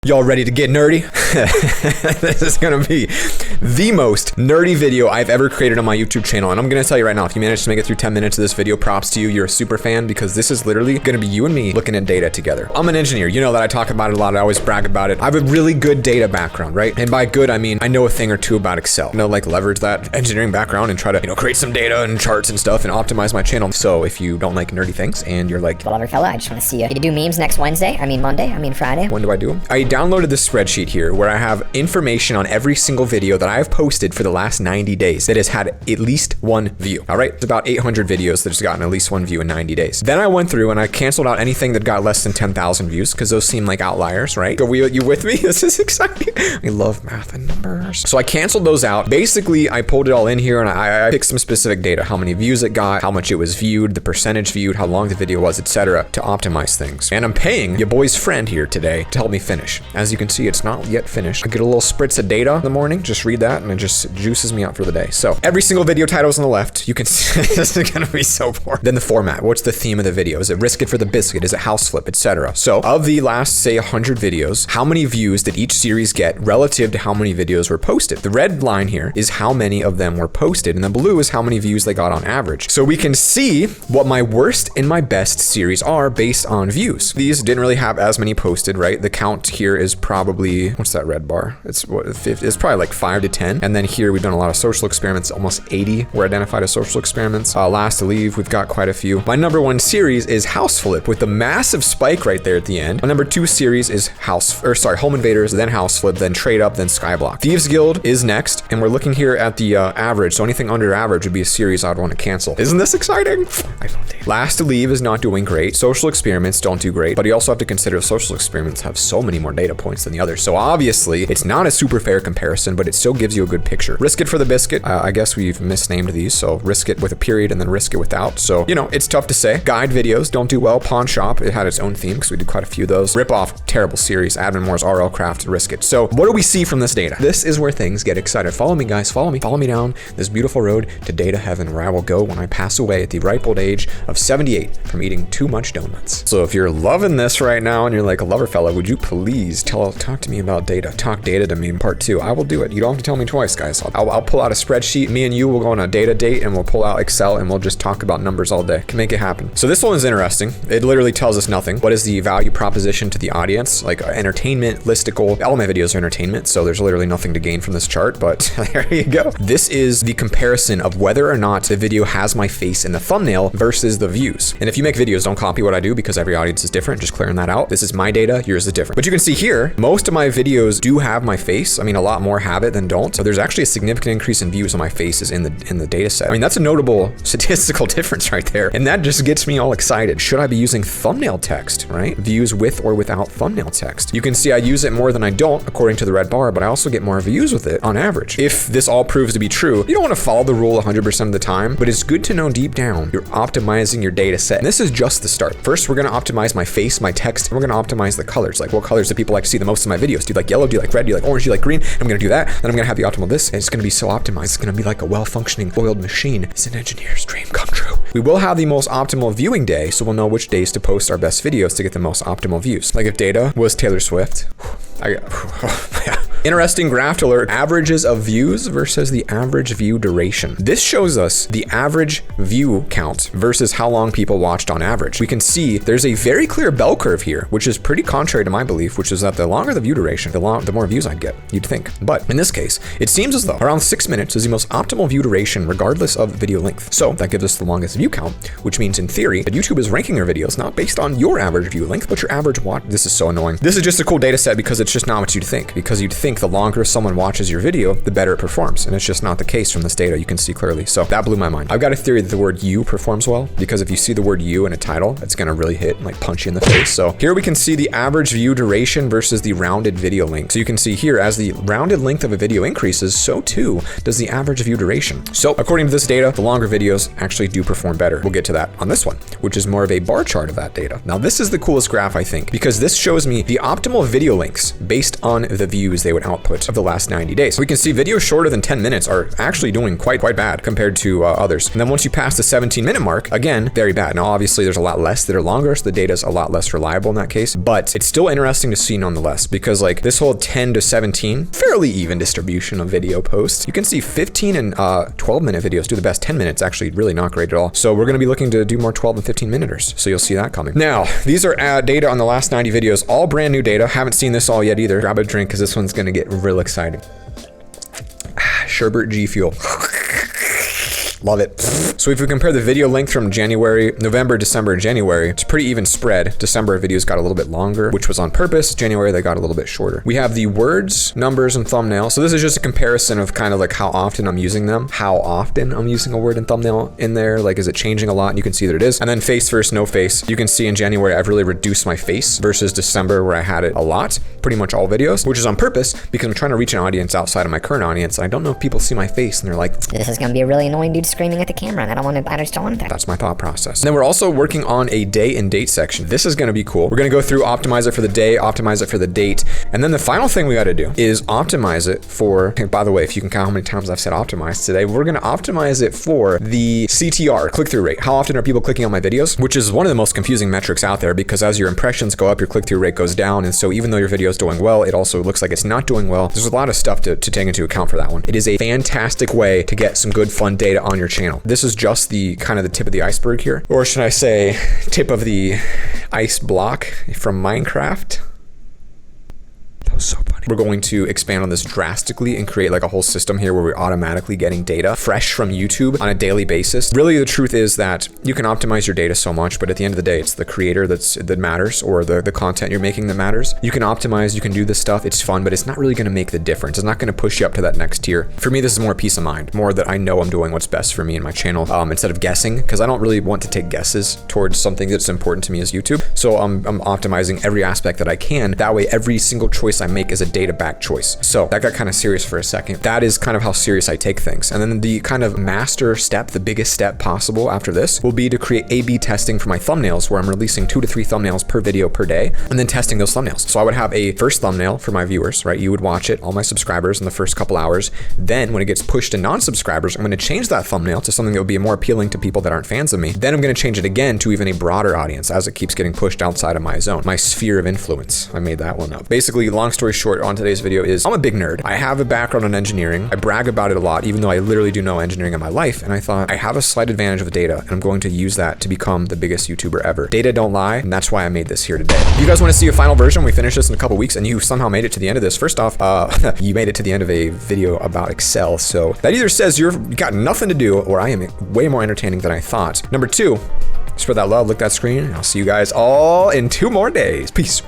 Y'all ready to get nerdy? This is gonna be the most nerdy video I've ever created on my YouTube channel. And I'm gonna tell you right now, if you manage to make it through 10 minutes of this video, props to you. You're a super fan, because this is literally gonna be you and me looking at data together. I'm an engineer. You know that I talk about it a lot. I always brag about it. I have a really good data background, right? And by good, I mean, I know a thing or two about Excel. Like leverage that engineering background and try to, create some data and charts and stuff and optimize my channel. So if you don't like nerdy things and you're like, whatever fella, I just wanna see you. You do memes next Wednesday? Monday? Friday? When do I do them? I downloaded this spreadsheet here where I have information on every single video that I have posted for the last 90 days that has had at least one view. All right, it's about 800 videos that has gotten at least one view in 90 days. Then I went through and I canceled out anything that got less than 10,000 views because those seem like outliers, right? You with me? This is exciting. I love math and numbers. So I canceled those out. Basically, I pulled it all in here and I picked some specific data, how many views it got, how much it was viewed, the percentage viewed, how long the video was, etc., to optimize things. And I'm paying your boy's friend here today to help me finish. As you can see, it's not yet finished. I get a little spritz of data in the morning, just read that, and it just juices me up for the day. So every single video title is on the left. You can see this is gonna be so boring. Then the format, what's the theme of the video? Is it risk it for the biscuit? Is it house flip, etc.? So of the last, say, 100 videos, how many views did each series get relative to how many videos were posted? The red line here is how many of them were posted, and the blue is how many views they got on average. So we can see what my worst and my best series are based on views. These didn't really have as many posted, right? The count here is probably, what's that red bar? It's probably like 5 to 10. And then here we've done a lot of social experiments. Almost 80 were identified as social experiments. Last to leave, we've got quite a few. My number one series is House Flip with the massive spike right there at the end. My number two series is Home Invaders, then House Flip, then Trade Up, then Skyblock. Thieves Guild is next, and we're looking here at the average. So anything under average would be a series I'd want to cancel. Isn't this exciting? I love data. Last to leave is not doing great. Social experiments don't do great, but you also have to consider social experiments have so many more data points than the others. So obviously it's not a super fair comparison, but it still gives you a good picture. Risk it for the biscuit. I guess we've misnamed these. So risk it with a period and then risk it without. So, it's tough to say. Guide videos don't do well. Pawn Shop, it had its own theme because we did quite a few of those. Rip off, terrible series. Admin Moore's RL Craft, risk it. So what do we see from this data? This is where things get excited. Follow me, guys. Follow me. Follow me down this beautiful road to data heaven, where I will go when I pass away at the ripe old age of 78 from eating too much donuts. So if you're loving this right now and you're like a lover fella, would you please talk to me about data? Talk data to me in part 2. I will do it. You don't have to tell me twice, guys. I'll pull out a spreadsheet. Me and you will go on a data date and we'll pull out Excel and we'll just talk about numbers all day. Can make it happen. So this one is interesting. It literally tells us nothing. What is the value proposition to the audience? Like entertainment, listicle. All my videos are entertainment, so there's literally nothing to gain from this chart, but there you go. This is the comparison of whether or not the video has my face in the thumbnail versus the views. And if you make videos, don't copy what I do because every audience is different. Just clearing that out. This is my data, yours is different. But you can see here, most of my videos do have my face. I mean, a lot more have it than don't. So there's actually a significant increase in views on my faces in the data set. I mean, that's a notable statistical difference right there. And that just gets me all excited. Should I be using thumbnail text, right? Views with or without thumbnail text. You can see I use it more than I don't, according to the red bar, but I also get more views with it on average. If this all proves to be true, you don't want to follow the rule 100% of the time, but it's good to know deep down you're optimizing your data set. And this is just the start. First, we're going to optimize my face, my text, and we're going to optimize the colors. Like what colors do people like to see the most in my videos? Do you like yellow? Do you like red? Do you like orange? Do you like green? I'm going to do that. Then I'm going to have the optimal this, and it's going to be so optimized. It's going to be like a well-functioning oiled machine. It's an engineer's dream come true. We will have the most optimal viewing day, so we'll know which days to post our best videos to get the most optimal views. Like if data was Taylor Swift, Interesting graph to alert averages of views versus the average view duration. This shows us the average view count versus how long people watched on average. We can see there's a very clear bell curve here, which is pretty contrary to my belief, which is that the longer the view duration, the more views I'd get, you'd think. But in this case, it seems as though around 6 minutes is the most optimal view duration regardless of video length. So that gives us the longest view count, which means in theory that YouTube is ranking your videos not based on your average view length, but your average watch. This is so annoying. This is just a cool data set because it's just not what you'd think. Because you'd think the longer someone watches your video, the better it performs. And it's just not the case from this data. You can see clearly. So that blew my mind. I've got a theory that the word you performs well, because if you see the word you in a title, it's going to really hit and like punch you in the face. So here we can see the average view duration versus the rounded video length. So you can see here as the rounded length of a video increases, so too does the average view duration. So according to this data, the longer videos actually do perform better. We'll get to that on this one, which is more of a bar chart of that data. Now this is the coolest graph, I think, because this shows me the optimal video lengths based on the views they would output of the last 90 days. We can see videos shorter than 10 minutes are actually doing quite bad compared to others. And then once you pass the 17-minute mark, again, very bad. Now, obviously, there's a lot less that are longer, so the data is a lot less reliable in that case, but it's still interesting to see nonetheless, because like this whole 10 to 17, fairly even distribution of video posts. You can see 15 and 12-minute videos do the best. 10 minutes actually really not great at all. So we're going to be looking to do more 12 and 15 minuters. So you'll see that coming. Now, these are data on the last 90 videos, all brand new data. Haven't seen this all yet either. Grab a drink because this one's going to get real exciting. Sherbert G Fuel. Love it. So if we compare the video length from January, November, December, and January, it's pretty even spread. December videos got a little bit longer, which was on purpose. January, they got a little bit shorter. We have the words, numbers, and thumbnail. So this is just a comparison of kind of like how often I'm using them, how often I'm using a word and thumbnail in there. Like, is it changing a lot? And you can see that it is. And then face versus no face. You can see in January, I've really reduced my face versus December where I had it a lot, pretty much all videos, which is on purpose because I'm trying to reach an audience outside of my current audience. And I don't know if people see my face and they're like, This is gonna be a really annoying dude screaming at the camera, and I just don't want that. that's my thought process. And then we're also working on a day and date section. This is gonna be cool. We're gonna go through, optimize it for the day, optimize it for the date. And then the final thing we gotta do is optimize it for, hey, by the way, if you can count how many times I've said optimize today, we're gonna optimize it for the CTR, click-through rate. How often are people clicking on my videos? Which is one of the most confusing metrics out there, because as your impressions go up, your click-through rate goes down. And so even though your video is doing well, it also looks like it's not doing well. There's a lot of stuff to take into account for that one. It is a fantastic way to get some good fun data on your channel. This is just the kind of the tip of the iceberg here, or should I say tip of the ice block from Minecraft. That was so funny. We're going to expand on this drastically and create like a whole system here where we're automatically getting data fresh from YouTube on a daily basis. Really, the truth is that you can optimize your data so much, but at the end of the day, it's the creator that matters, or the content you're making that matters. You can optimize, you can do this stuff, it's fun, but it's not really gonna make the difference. It's not gonna push you up to that next tier. For me, this is more peace of mind, more that I know I'm doing what's best for me and my channel, instead of guessing, because I don't really want to take guesses towards something that's important to me as YouTube. So I'm optimizing every aspect that I can. That way, every single choice I make is a data backed choice. So that got kind of serious for a second. That is kind of how serious I take things. And then the kind of master step, the biggest step possible after this, will be to create A/B testing for my thumbnails, where I'm releasing 2 to 3 thumbnails per video per day, and then testing those thumbnails. So I would have a first thumbnail for my viewers, right? You would watch it, all my subscribers, in the first couple hours. Then when it gets pushed to non-subscribers, I'm going to change that thumbnail to something that would be more appealing to people that aren't fans of me. Then I'm going to change it again to even a broader audience as it keeps getting pushed outside of my zone, my sphere of influence. I made that one up. Basically, long story short on today's video is I'm a big nerd. I have a background in engineering. I brag about it a lot, even though I literally do know engineering in my life. And I thought I have a slight advantage of the data, and I'm going to use that to become the biggest YouTuber ever. Data don't lie, and that's why I made this here today. If you guys want to see a final version, we finish this in a couple weeks, and you somehow made it to the end of this. First off, you made it to the end of a video about Excel. So that either says you've got nothing to do, or I am way more entertaining than I thought. Number 2, spread that love, lick that screen, and I'll see you guys all in 2 more days. Peace.